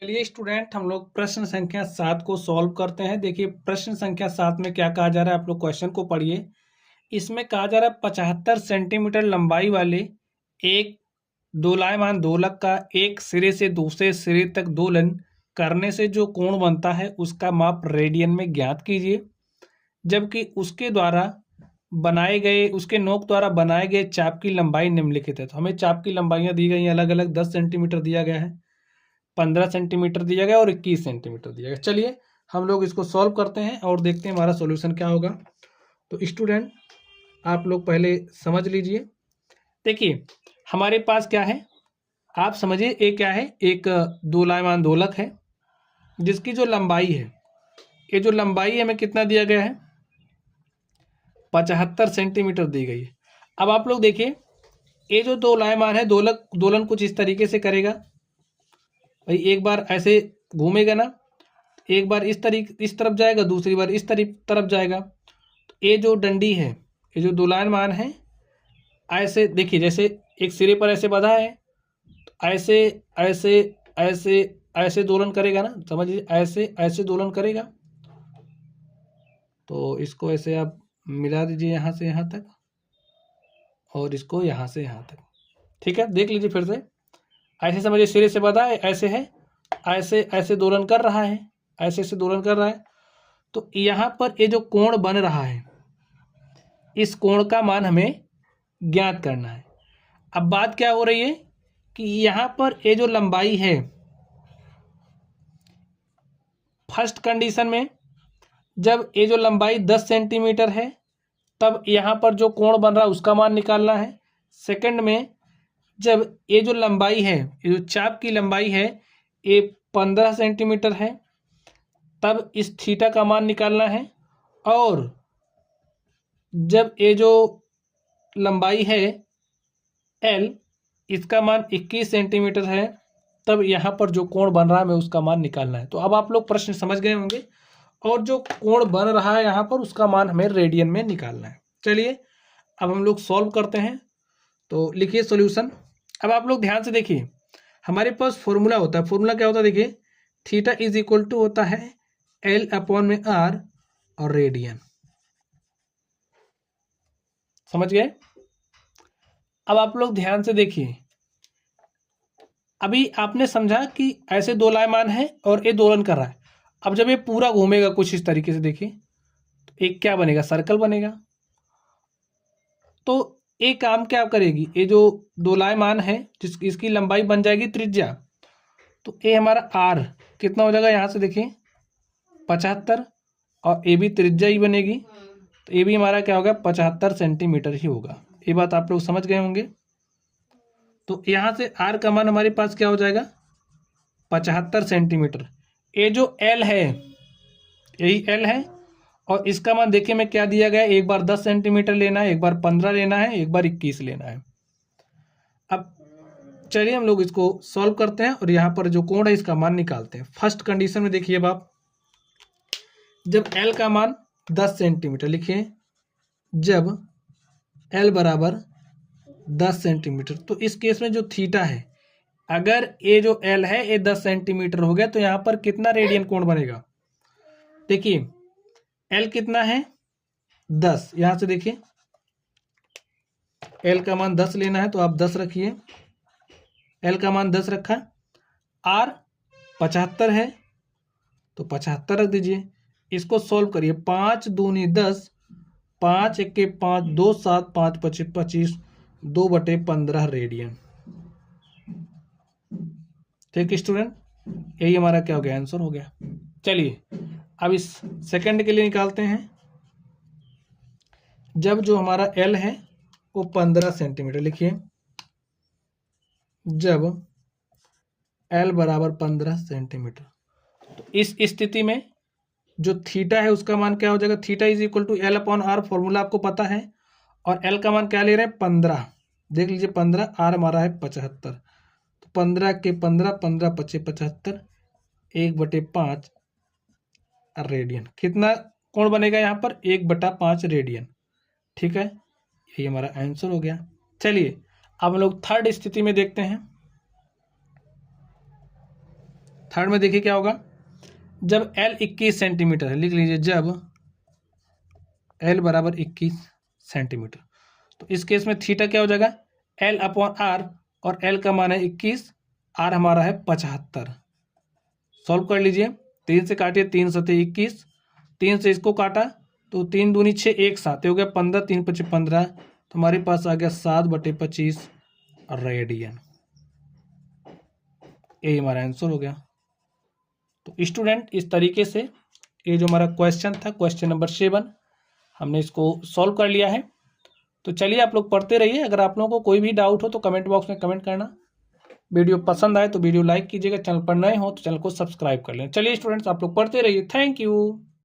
चलिए स्टूडेंट, हम लोग प्रश्न संख्या 7 को सॉल्व करते हैं। देखिए प्रश्न संख्या 7 में क्या कहा जा रहा है, आप लोग क्वेश्चन को पढ़िए। इसमें कहा जा रहा है 75 सेंटीमीटर लंबाई वाले एक दोलायमान दोलक का एक सिरे से दूसरे सिरे तक दोलन करने से जो कोण बनता है उसका माप रेडियन में ज्ञात कीजिए। जबकि उसके नोक द्वारा बनाए गए चाप की लंबाई निम्नलिखित है। तो हमें चाप की लंबाइयां दी गई हैं अलग अलग। 10 सेंटीमीटर दिया गया है, 15 सेंटीमीटर दिया गया और 21 सेंटीमीटर दिया गया। चलिए हम लोग इसको सॉल्व करते हैं और देखते हैं हमारा सॉल्यूशन क्या होगा। तो स्टूडेंट आप लोग पहले समझ लीजिए। देखिए हमारे पास क्या है, आप समझिए ये क्या है, एक दोलायमान दोलक है जिसकी जो लंबाई है, ये जो लंबाई है हमें कितना दिया गया है, 75 सेंटीमीटर दी गई है। अब आप लोग देखिए ये जो दोलायमान है दोलन कुछ इस तरीके से करेगा भाई। एक बार ऐसे घूमेगा ना, एक बार इस तरफ जाएगा, दूसरी बार इस तरफ जाएगा। तो ये जो डंडी है, ये जो दोलायमान है, ऐसे देखिए जैसे एक सिरे पर ऐसे बंधा है, तो ऐसे ऐसे ऐसे ऐसे दोलन करेगा ना, समझिए ऐसे ऐसे दोलन करेगा। तो इसको ऐसे आप मिला दीजिए यहाँ से यहाँ तक और इसको यहाँ से यहाँ तक। ठीक है, देख लीजिए फिर से। ऐसे समझिए सिरे से बंधा है, ऐसे है, ऐसे ऐसे दोलन कर रहा है, ऐसे ऐसे दोलन कर रहा है। तो यहाँ पर ये जो कोण बन रहा है, इस कोण का मान हमें ज्ञात करना है। अब बात क्या हो रही है कि यहाँ पर ये जो लंबाई है, फर्स्ट कंडीशन में जब ये जो लंबाई 10 सेंटीमीटर है तब यहाँ पर जो कोण बन रहा है उसका मान निकालना है। सेकंड में जब ये जो लंबाई है, ये जो चाप की लंबाई है, ये 15 सेंटीमीटर है, तब इस थीटा का मान निकालना है। और जब ये जो लंबाई है एल, इसका मान 21 सेंटीमीटर है, तब यहाँ पर जो कोण बन रहा है हमें उसका मान निकालना है। तो अब आप लोग प्रश्न समझ गए होंगे, और जो कोण बन रहा है यहाँ पर उसका मान हमें रेडियन में निकालना है। चलिए अब हम लोग सॉल्व करते हैं। तो लिखिए सॉल्यूशन। अब आप लोग ध्यान से देखिए, हमारे पास फॉर्मूला होता है। फॉर्मूला क्या होता है, देखिए थीटा इज इक्वल टू होता है एल अपॉन में आर और रेडियन। समझ गए। अब आप लोग ध्यान से देखिए, अभी आपने समझा कि ऐसे दोलायमान है और ये दोलन कर रहा है। अब जब ये पूरा घूमेगा कुछ इस तरीके से, देखिए तो एक क्या बनेगा, सर्कल बनेगा। तो एक काम क्या करेगी, ये जो दोलायमान है इसकी लंबाई बन जाएगी त्रिज्या। तो ये हमारा आर कितना हो जाएगा, यहाँ से देखिए 75, और ये भी त्रिज्या ही बनेगी। तो ये भी हमारा क्या होगा, 75 सेंटीमीटर ही होगा। ये बात आप लोग समझ गए होंगे। तो यहाँ से आर का मान हमारे पास क्या हो जाएगा, 75 सेंटीमीटर। ये जो एल है, यही एल है, और इसका मान देखिए में क्या दिया गया है, एक बार 10 सेंटीमीटर लेना है, एक बार 15 लेना है, एक बार 21 लेना है। अब चलिए हम लोग इसको सॉल्व करते हैं और यहाँ पर जो कोण है इसका मान निकालते हैं। फर्स्ट कंडीशन में देखिए, अब आप जब एल का मान 10 सेंटीमीटर लिखिए, जब एल बराबर 10 सेंटीमीटर, तो इस केस में जो थीटा है, अगर ये जो एल है ये 10 सेंटीमीटर हो गया, तो यहाँ पर कितना रेडियन कोण बनेगा। देखिए एल कितना है, 10। यहाँ से देखिए एल का मान 10 लेना है तो आप 10 रखिए, एल का मान 10 रखा। आर 75 है तो 75 रख दीजिए। इसको सॉल्व करिए, 5 दूनी 10, 5 1 5, 2 7, 5 25 25, 2/15 रेडियन। ठीक स्टूडेंट, यही हमारा क्या हो गया, आंसर हो गया। चलिए अब इस सेकंड के लिए निकालते हैं। जब जो हमारा एल है वो 15 सेंटीमीटर लिखिए, जब एल बराबर 15 सेंटीमीटर, तो इस स्थिति में जो थीटा है उसका मान क्या हो जाएगा, theta is equal to L upon R, formula आपको पता है। और एल का मान क्या ले रहे हैं, 15, देख लीजिए 15, आर हमारा है 75। तो 15 के 15, 15 25 75, 1/5 रेडियन। कितना कोण बनेगा यहाँ पर, 1/5 रेडियन। ठीक है, यही हमारा आंसर हो गया। चलिए अब हम लोग थर्ड स्थिति में देखते हैं। थर्ड में देखिए क्या होगा, जब L 21 सेंटीमीटर है, लिख लीजिए जब L बराबर 21 सेंटीमीटर, तो इस केस में थीटा क्या हो जाएगा, L अपॉन R, और L का मान है 21, R हमारा है 75। सॉल्व कर लीजिए, 3 से काटिए, 3 सते 21, 3 से इसको काटा तो 3 दूनी 6, 1 7 हो गया 15, 3 5 15, तो हमारे पास आ गया 7/25 रेडियन। ये हमारा आंसर हो गया। तो स्टूडेंट इस तरीके से ये जो हमारा क्वेश्चन था, क्वेश्चन नंबर 7, हमने इसको सॉल्व कर लिया है। तो चलिए आप लोग पढ़ते रहिए, अगर आप लोगों को कोई भी डाउट हो तो कमेंट बॉक्स में कमेंट करना। वीडियो पसंद आए तो वीडियो लाइक कीजिएगा, चैनल पर नए हो तो चैनल को सब्सक्राइब कर लें। चलिए स्टूडेंट्स आप लोग पढ़ते रहिए, थैंक यू।